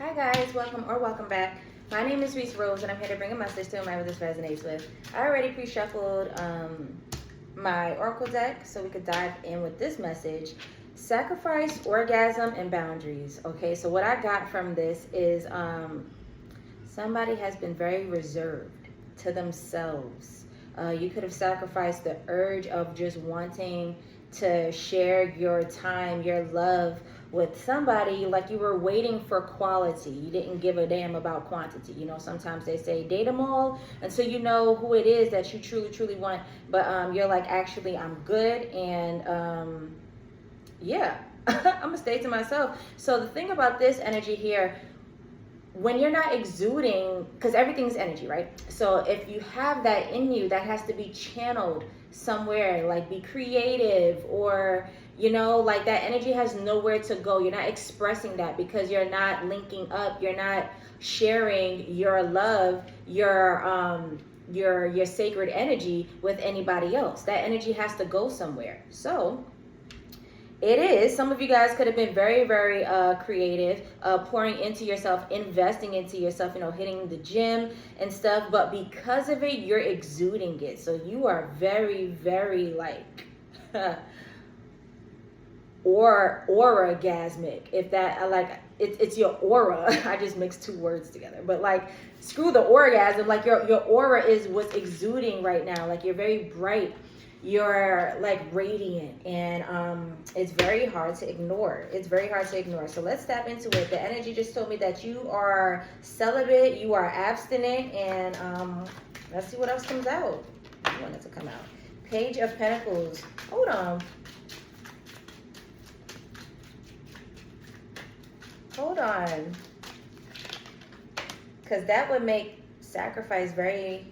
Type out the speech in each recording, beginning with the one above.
Hi guys, welcome back. My name is Rees and I'm here to bring a message to whomever this resonates with. I already pre-shuffled my oracle deck so we could dive in with this message. Sacrifice, orgasm, and boundaries. Okay, so what I got from this is somebody has been very reserved to themselves. You could have sacrificed the urge of just wanting to share your time, your love with somebody, like you were waiting for quality. You didn't give a damn about quantity. You know, sometimes they say date them all until you know who it is that you truly want. But you're like, actually, I'm good. And yeah, I'm gonna stay to myself. So the thing about this energy here, when you're not exuding, because everything's energy, right? So if you have that in you, that has to be channeled somewhere, like be creative, or you know, like that energy has nowhere to go. You're not expressing that because you're not linking up, you're not sharing your love, your sacred energy with anybody else. That energy has to go somewhere. So it is. Some of you guys could have been very creative, pouring into yourself, investing into yourself, you know, hitting the gym and stuff. But because of it, you're exuding it. So you are very like, or orgasmic. If that, like, it's your aura. I just mixed two words together. But like, screw the orgasm. Like your aura is what's exuding right now. Like you're very bright. You're like radiant, and it's very hard to ignore. It's very hard to ignore. So let's tap into it. The energy just told me that you are celibate, you are abstinent, and let's see what else comes out. I want it to come out. Page of Pentacles. Hold on. Hold on. Because that would make sacrifice very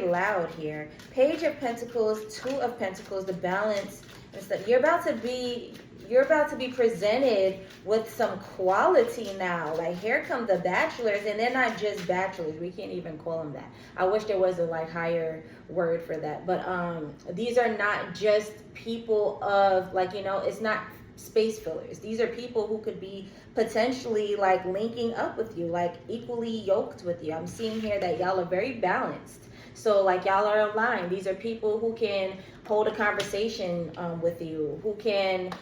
loud here. Page of Pentacles, Two of Pentacles, the balance and stuff. You're about to be presented with some quality now. Like here come the bachelors, and they're not just bachelors. We can't even call them that. I wish there was a like higher word for that. But these are not just people of like, you know, it's not space fillers. These are people who could be potentially like linking up with you, like equally yoked with you. I'm seeing here that y'all are very balanced. So like y'all are aligned. These are people who can hold a conversation with you, who can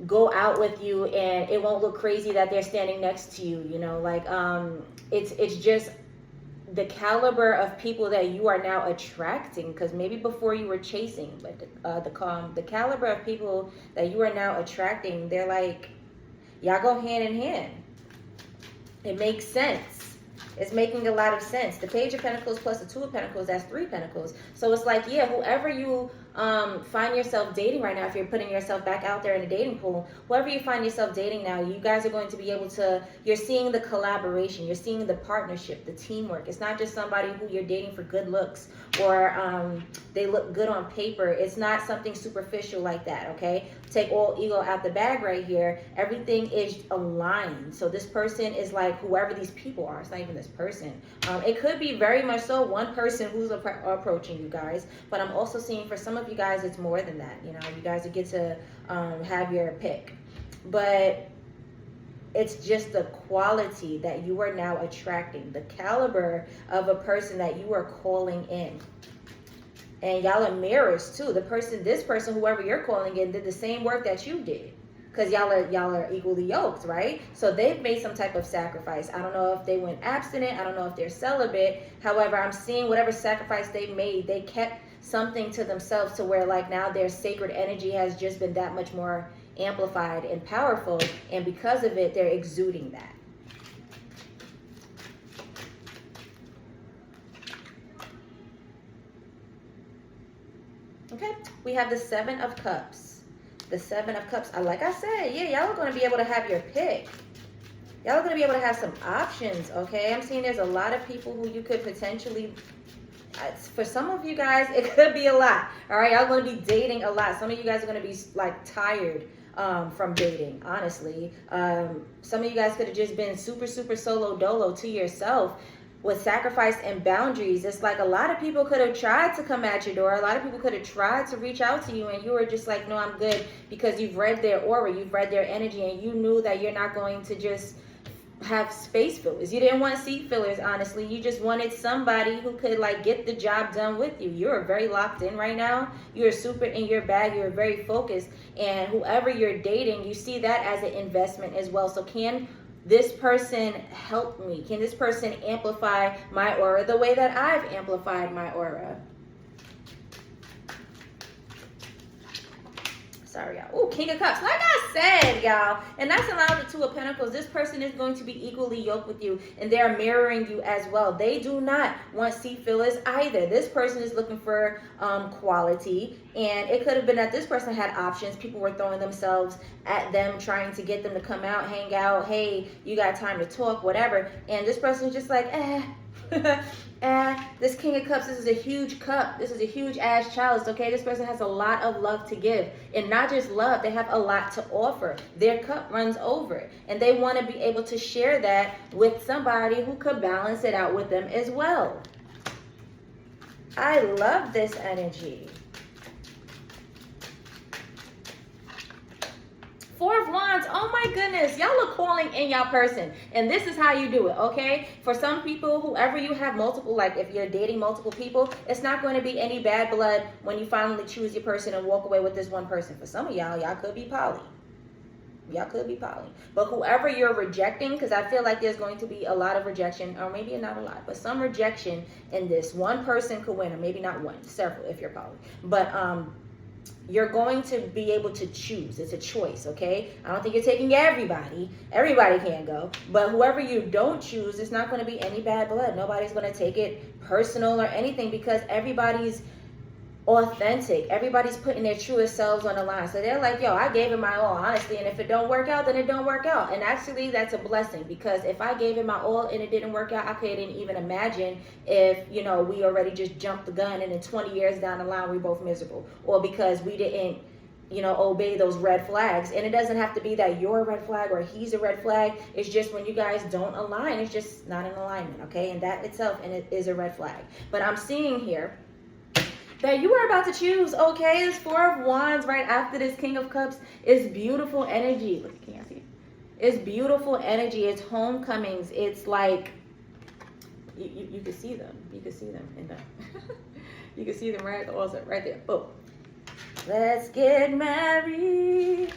go out with you, and it won't look crazy that they're standing next to you. You know, like it's just the caliber of people that you are now attracting. Because maybe before you were chasing, but the caliber of people that you are now attracting, they're like, y'all go hand in hand. It makes sense. It's making a lot of sense. The Page of Pentacles plus the Two of Pentacles, that's Three Pentacles. So it's like, yeah, whoever you find yourself dating right now, if you're putting yourself back out there in the dating pool, whoever you find yourself dating now, you guys are going to be able to, you're seeing the collaboration, you're seeing the partnership, the teamwork. It's not just somebody who you're dating for good looks or they look good on paper. It's not something superficial like that, okay? Take all ego out the bag right here. Everything is aligned. So this person is like whoever these people are. It's not even this person. It could be very much so one person who's approaching you guys, but I'm also seeing for some of you guys it's more than that. You know, you guys get to have your pick, but it's just the quality that you are now attracting, the caliber of a person that you are calling in. And y'all are mirrors too. This person, whoever you're calling in, did the same work that you did. Because y'all are equally yoked, right? So they've made some type of sacrifice. I don't know if they went abstinent. I don't know if they're celibate. However, I'm seeing whatever sacrifice they made, they kept something to themselves to where like now their sacred energy has just been that much more amplified and powerful. And because of it, they're exuding that. Okay, we have the Seven of Cups. The Seven of Cups. Like I said, yeah, y'all are going to be able to have your pick. Y'all are going to be able to have some options, okay? I'm seeing there's a lot of people who you could potentially, for some of you guys, it could be a lot, all right? Y'all going to be dating a lot. Some of you guys are going to be like tired from dating, honestly. Some of you guys could have just been super solo dolo to yourself. with sacrifice and boundaries. It's like a lot of people could have tried to come at your door. A lot of people could have tried to reach out to you, and you were just like, no, I'm good, because you've read their aura, you've read their energy, and you knew that you're not going to just have space fillers. You didn't want seat fillers, honestly. You just wanted somebody who could like get the job done with you. You're very locked in right now. You're super in your bag. You're very focused. And whoever you're dating, you see that as an investment as well. So can this person help me? Can this person amplify my aura the way that I've amplified my aura? Sorry, y'all. Oh, King of Cups. Like I said, y'all, and that's allowed the Two of Pentacles. This person is going to be equally yoked with you, and they're mirroring you as well. They do not want seat fillers either. This person is looking for quality, and it could have been that this person had options. People were throwing themselves at them, trying to get them to come out, hang out. Hey, you got time to talk, whatever. And this person is just like, this King of Cups, this is a huge cup. This is a huge ass chalice, okay? This person has a lot of love to give. And not just love, they have a lot to offer. Their cup runs over. And they want to be able to share that with somebody who could balance it out with them as well. I love this energy. Four of Wands, oh my goodness, y'all are calling in y'all person, and this is how you do it, okay? For some people, whoever you have multiple, like if you're dating multiple people, it's not going to be any bad blood when you finally choose your person and walk away with this one person. For some of y'all, y'all could be poly. Y'all could be poly. But whoever you're rejecting, because I feel like there's going to be a lot of rejection, or maybe not a lot, but some rejection in this. One person could win, or maybe not one, several if you're poly. But you're going to be able to choose. It's a choice, okay? I don't think you're taking everybody. Everybody can't go. But whoever you don't choose, it's not going to be any bad blood. Nobody's going to take it personal or anything, because everybody's authentic. Everybody's putting their truest selves on the line. So they're like, yo, I gave it my all, honestly, and if it don't work out, then it don't work out. And actually, that's a blessing, because if I gave it my all and it didn't work out, I couldn't even imagine if, you know, we already just jumped the gun and then 20 years down the line, we're both miserable. Or because we didn't, you know, obey those red flags. And it doesn't have to be that you're a red flag or he's a red flag. It's just when you guys don't align, it's just not in alignment, okay? And that itself, and it is a red flag. But I'm seeing here that you are about to choose, okay? This Four of Wands right after this King of Cups is beautiful energy. Look, can you see? It's beautiful energy. It's homecomings. It's like, you can see them. You can see them in the, you can see them right at the altar, right there. Boom. Let's get married.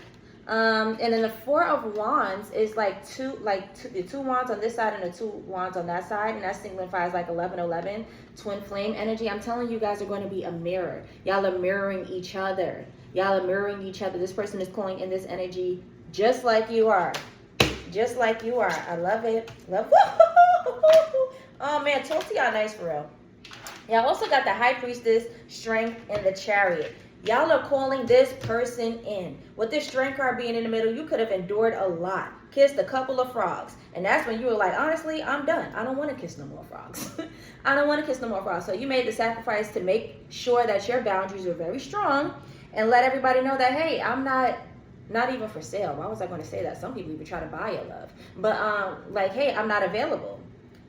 And then the Four of Wands is like the two wands on this side and the two wands on that side, and that signifies like 1111, twin flame energy. I'm telling you guys are going to be a mirror. Y'all are mirroring each other. Y'all are mirroring each other. This person is calling in this energy just like you are. Just like you are. I love it. Love. Oh man, talk to y'all nice for real. Y'all also got the High Priestess, Strength, and the Chariot. Y'all are calling this person in. With this Strength card being in the middle, you could have endured a lot. Kissed a couple of frogs. And that's when you were like, honestly, I'm done. I don't want to kiss no more frogs. I don't want to kiss no more frogs. So you made the sacrifice to make sure that your boundaries were very strong and let everybody know that, hey, I'm not even for sale. Why was I going to say that? Some people even try to buy your love. But like, hey, I'm not available.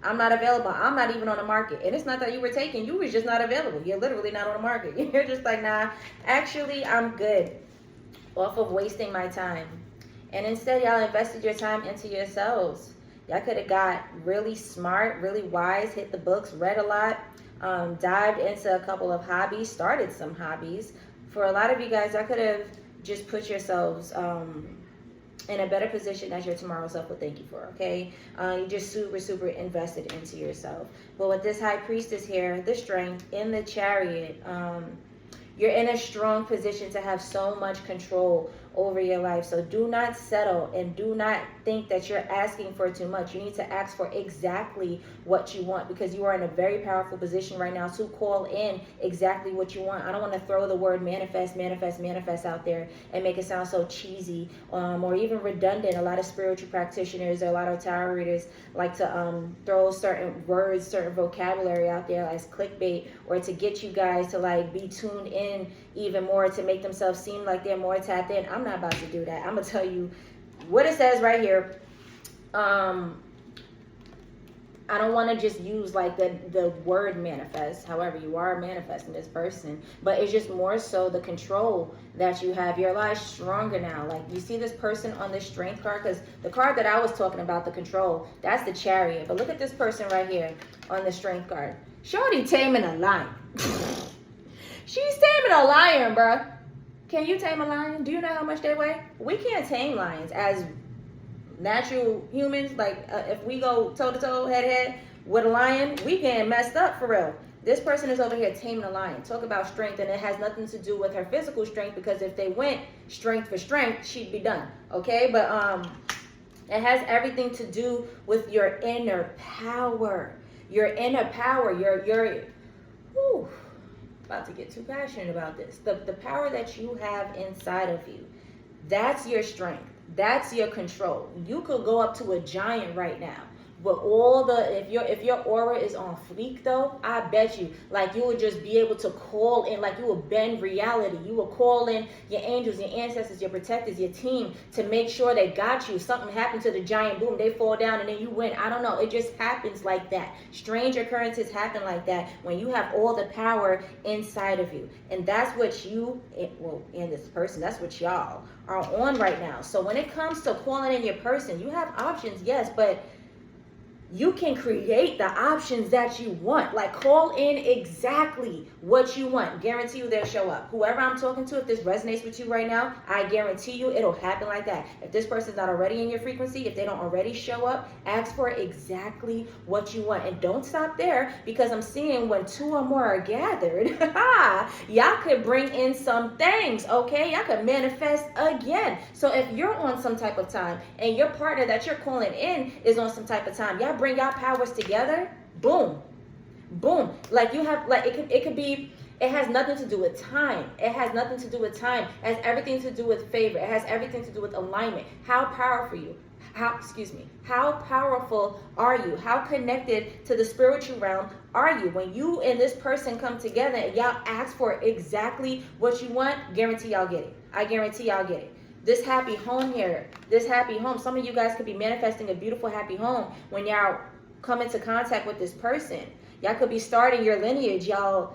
I'm not available. I'm not even on the market. And it's not that you were taken. You was just not available. You're literally not on the market. You're just like, nah, actually, I'm good off of wasting my time. And instead, y'all invested your time into yourselves. Y'all could have got really smart, really wise, hit the books, read a lot, dived into a couple of hobbies, started some hobbies. For a lot of you guys, I could have just put yourselves in a better position as your tomorrow self will thank you for, okay? You just super invested into yourself. But with this High Priestess here, the Strength, in the Chariot, you're in a strong position to have so much control over your life. So do not settle and do not think that you're asking for too much. You need to ask for exactly what you want, because you are in a very powerful position right now to call in exactly what you want. I don't want to throw the word manifest out there and make it sound so cheesy or even redundant. A lot of spiritual practitioners or a lot of tarot readers like to throw certain words, certain vocabulary out there as clickbait, or to get you guys to like be tuned in even more, to make themselves seem like they're more tapped in. I'm not about to do that. I'm gonna tell you what it says right here. I don't want to just use like the word manifest, however you are manifesting this person, but it's just more so the control that you have. You're a lot stronger now. Like you see this person on the strength card, because the card that I was talking about, the control, that's the chariot. But look at this person right here on the strength card. Shorty taming a lion. She's taming a lion, bruh. Can you tame a lion? Do you know how much they weigh? We can't tame lions as natural humans. Like if we go toe to toe, head to head with a lion, we get messed up for real. This person is over here taming a lion. Talk about strength, and it has nothing to do with her physical strength, because if they went strength for strength, she'd be done. Okay, but it has everything to do with your inner power. Your inner power. Your whew, about to get too passionate about this. The power that you have inside of you. That's your strength. That's your control. You could go up to a giant right now. But all the, if your aura is on fleek though, I bet you, like you would just be able to call in, like you will bend reality. You will call in your angels, your ancestors, your protectors, your team to make sure they got you. Something happened to the giant, boom, they fall down and then you win. I don't know. It just happens like that. Strange occurrences happen like that when you have all the power inside of you. And that's what you, well, and this person, that's what y'all are on right now. So when it comes to calling in your person, you have options, yes, but you can create the options that you want. Like call in exactly what you want. Guarantee you they'll show up. Whoever I'm talking to, if this resonates with you right now, I guarantee you it'll happen like that. If this person's not already in your frequency, if they don't already show up, ask for exactly what you want. And don't stop there, because I'm seeing when two or more are gathered, y'all could bring in some things, okay? Y'all could manifest again. So if you're on some type of time and your partner that you're calling in is on some type of time, y'all bring y'all powers together, boom, boom. Like you have, like it could be, it has nothing to do with time. It has nothing to do with time. It has everything to do with favor. It has everything to do with alignment. How powerful you? How powerful are you? How connected to the spiritual realm are you? When you and this person come together and y'all ask for exactly what you want, guarantee y'all get it. I guarantee y'all get it. This happy home here, this happy home, some of you guys could be manifesting a beautiful happy home when y'all come into contact with this person. Y'all could be starting your lineage, y'all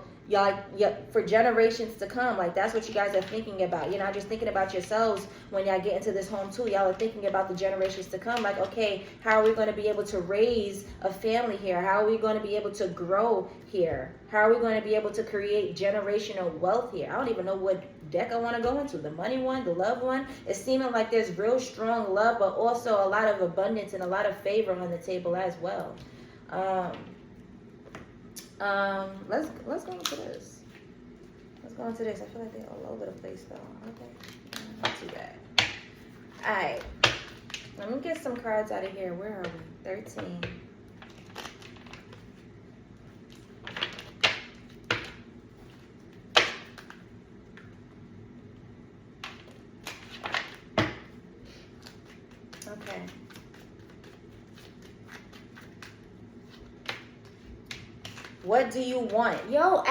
for generations to come. Like that's what you guys are thinking about. You're not just thinking about yourselves when y'all get into this home too. Y'all are thinking about the generations to come. Like, okay, how are we going to be able to raise a family here? How are we going to be able to grow here? How are we going to be able to create generational wealth here? I don't even know what deck I want to go into. The money one, the love one. It's seeming like there's real strong love, but also a lot of abundance and a lot of favor on the table as well. Let's go into this. Let's go into this. I feel like they're all over the place though. Okay, not too bad. All right, let me get some cards out of here. Where are we? 13. Okay. What do you want? Yo,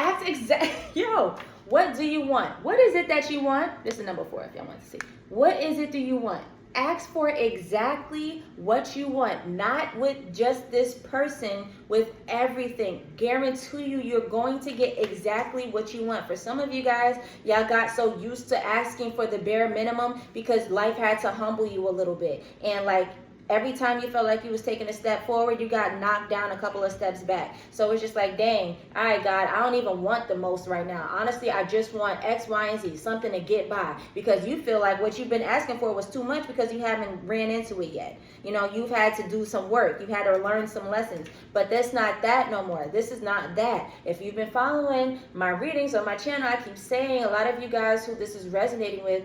what do you want? What is it that you want? This is number 4 if y'all want to see. What is it do you want? Ask for exactly what you want, not with just this person, with everything. Guarantee you're going to get exactly what you want. For some of you guys, y'all got so used to asking for the bare minimum because life had to humble you a little bit. And like, every time you felt like you was taking a step forward, you got knocked down a couple of steps back. So it's just like, dang, all right, God, I don't even want the most right now. Honestly, I just want X, Y, and Z, something to get by. Because you feel like what you've been asking for was too much because you haven't ran into it yet. You know, you've had to do some work. You've had to learn some lessons. But that's not that no more. This is not that. If you've been following my readings on my channel, I keep saying a lot of you guys who this is resonating with,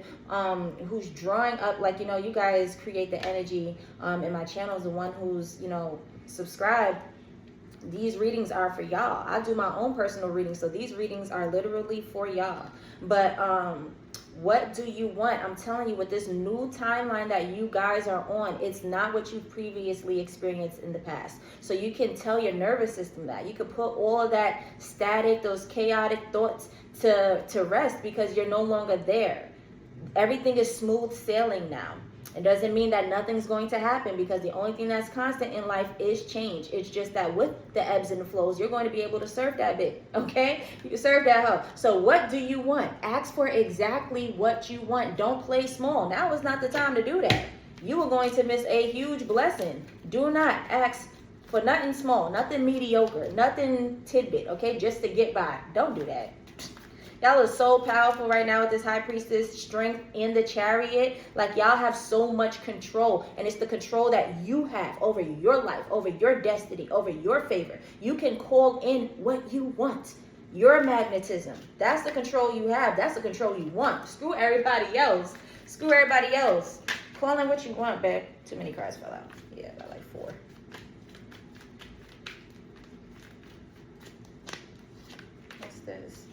who's drawing up, like, you know, you guys create the energy in my channel is the one who's, you know, subscribed. These readings are for y'all. I do my own personal readings, so these readings are literally for y'all. But what do you want? I'm telling you, with this new timeline that you guys are on, it's not what you previously experienced in the past. So you can tell your nervous system that. You can put all of that static, those chaotic thoughts to rest, because you're no longer there. Everything is smooth sailing now. It doesn't mean that nothing's going to happen, because the only thing that's constant in life is change. It's just that with the ebbs and the flows, you're going to be able to surf that bit, okay? You can surf that hoe. So what do you want? Ask for exactly what you want. Don't play small. Now is not the time to do that. You are going to miss a huge blessing. Do not ask for nothing small, nothing mediocre, nothing tidbit, okay? Just to get by. Don't do that. Y'all are so powerful right now with this high priestess strength in the chariot. Like, y'all have so much control, and it's the control that you have over your life, over your destiny, over your favor. You can call in what you want. Your magnetism. That's the control you have. That's the control you want. Screw everybody else. Screw everybody else. Call in what you want, babe. Too many cards fell out. Yeah, about like 4. What's this?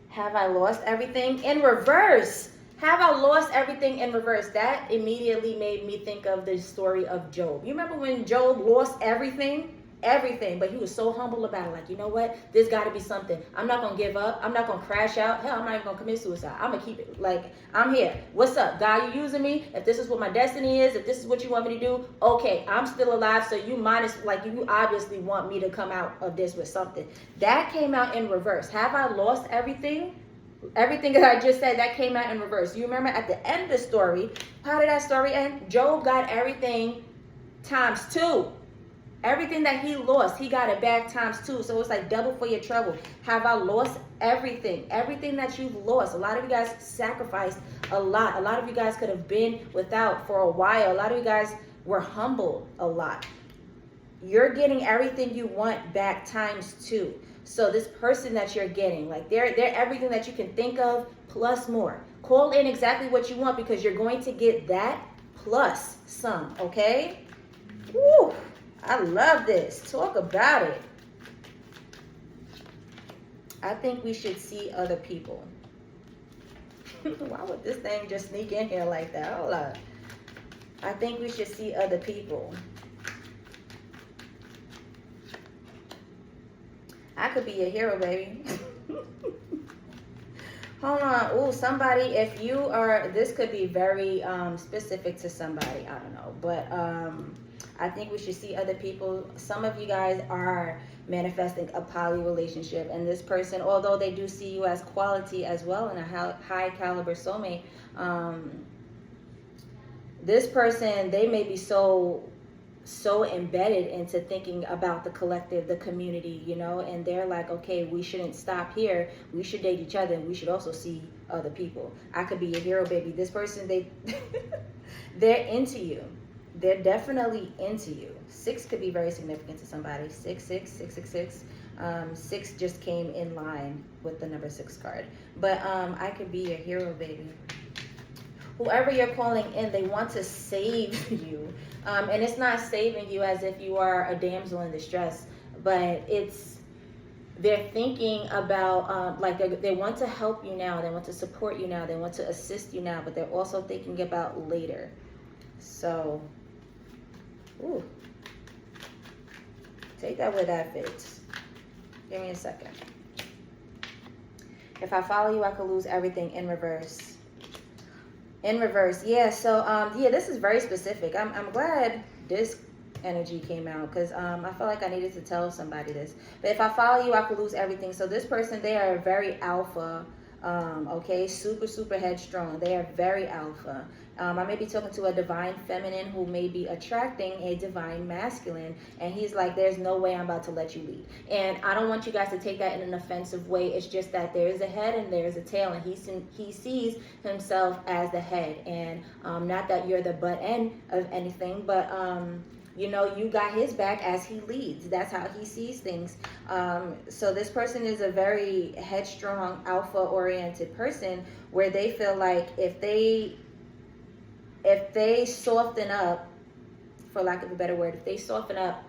Have I lost everything? In reverse. Have I lost everything in reverse? That immediately made me think of the story of Job. You remember when Job lost everything? Everything. But he was so humble about it. Like, you know what? There's got to be something. I'm not going to give up. I'm not going to crash out. Hell, I'm not even going to commit suicide. I'm going to keep it. Like, I'm here. What's up? God, you using me? If this is what my destiny is, if this is what you want me to do, okay, I'm still alive. So you obviously want me to come out of this with something. That came out in reverse. Have I lost everything? Everything that I just said, that came out in reverse. You remember at the end of the story, how did that story end? Job got everything times 2. Everything that he lost, he got it back times 2. So it's like double for your trouble. Have I lost everything? Everything that you've lost. A lot of you guys sacrificed a lot. A lot of you guys could have been without for a while. A lot of you guys were humbled a lot. You're getting everything you want back times 2. So this person that you're getting, like they're everything that you can think of plus more. Call in exactly what you want, because you're going to get that plus some, okay? Woo! I love this. Talk about it. I think we should see other people. Why would this thing just sneak in here like that? Hold on. I think we should see other people. I could be a hero, baby. Hold on. Oh, somebody, if you are, this could be very specific to somebody. I don't know. But I think we should see other people. Some of you guys are manifesting a poly relationship. And this person, although they do see you as quality as well and a high caliber soulmate, this person, they may be so embedded into thinking about the collective, the community, you know, and they're like, okay, we shouldn't stop here. We should date each other, and we should also see other people. I could be a hero, baby. This person, they're into you. They're definitely into you. 6 could be very significant to somebody. 666. 6 just came in line with the number 6 card. But I could be a hero, baby. Whoever you're calling in, they want to save you. And it's not saving you as if you are a damsel in distress, but they're thinking about, they want to help you now. They want to support you now. They want to assist you now, but they're also thinking about later. So, ooh. Take that where that fits. Give me a second. If I follow you, I could lose everything. In reverse. In reverse, yeah. So, yeah, this is very specific. I'm glad this energy came out, because I felt like I needed to tell somebody this. But if I follow you, I could lose everything. So this person, they are very alpha. Okay, super headstrong. They are very alpha. I may be talking to a divine feminine who may be attracting a divine masculine, and he's like, there's no way I'm about to let you lead. And I don't want you guys to take that in an offensive way. It's just that there is a head and there is a tail, and he sees himself as the head, and not that you're the butt end of anything, but you know, you got his back as he leads. That's how he sees things. So this person is a very headstrong, alpha-oriented person, where they feel like if they soften up, for lack of a better word, if they soften up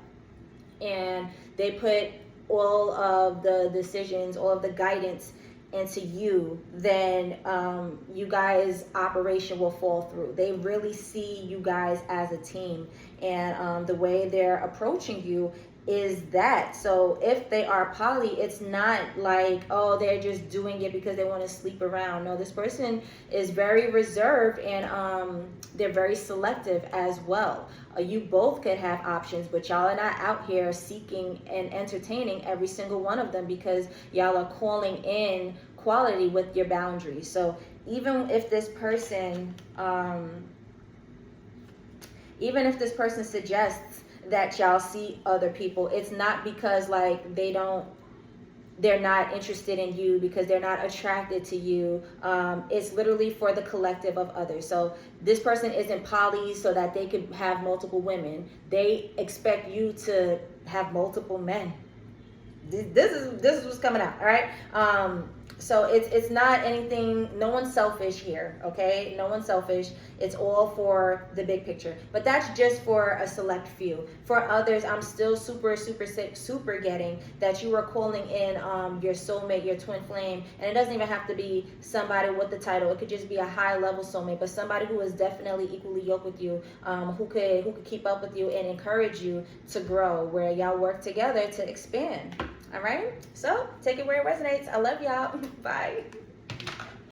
and they put all of the decisions, all of the guidance into you, then you guys' operation will fall through. They really see you guys as a team, and the way they're approaching you is that. So if they are poly, it's not like, oh, they're just doing it because they want to sleep around. No, this person is very reserved, and they're very selective as well. You both could have options, but y'all are not out here seeking and entertaining every single one of them, because y'all are calling in quality with your boundaries. So even if this person suggests that y'all see other people, it's not because like they're not interested in you, because they're not attracted to you. It's literally for the collective of others. So this person isn't poly so that they could have multiple women. They expect you to have multiple men. This is what's coming out. All right. So it's not anything. No one's selfish here. Okay, no one's selfish. It's all for the big picture. But that's just for a select few. For others, I'm still super getting that you are calling in your soulmate, your twin flame, and it doesn't even have to be somebody with the title. It could just be a high level soulmate, but somebody who is definitely equally yoked with you, who could keep up with you and encourage you to grow, where y'all work together to expand. All right, so take it where it resonates. I love y'all. Bye.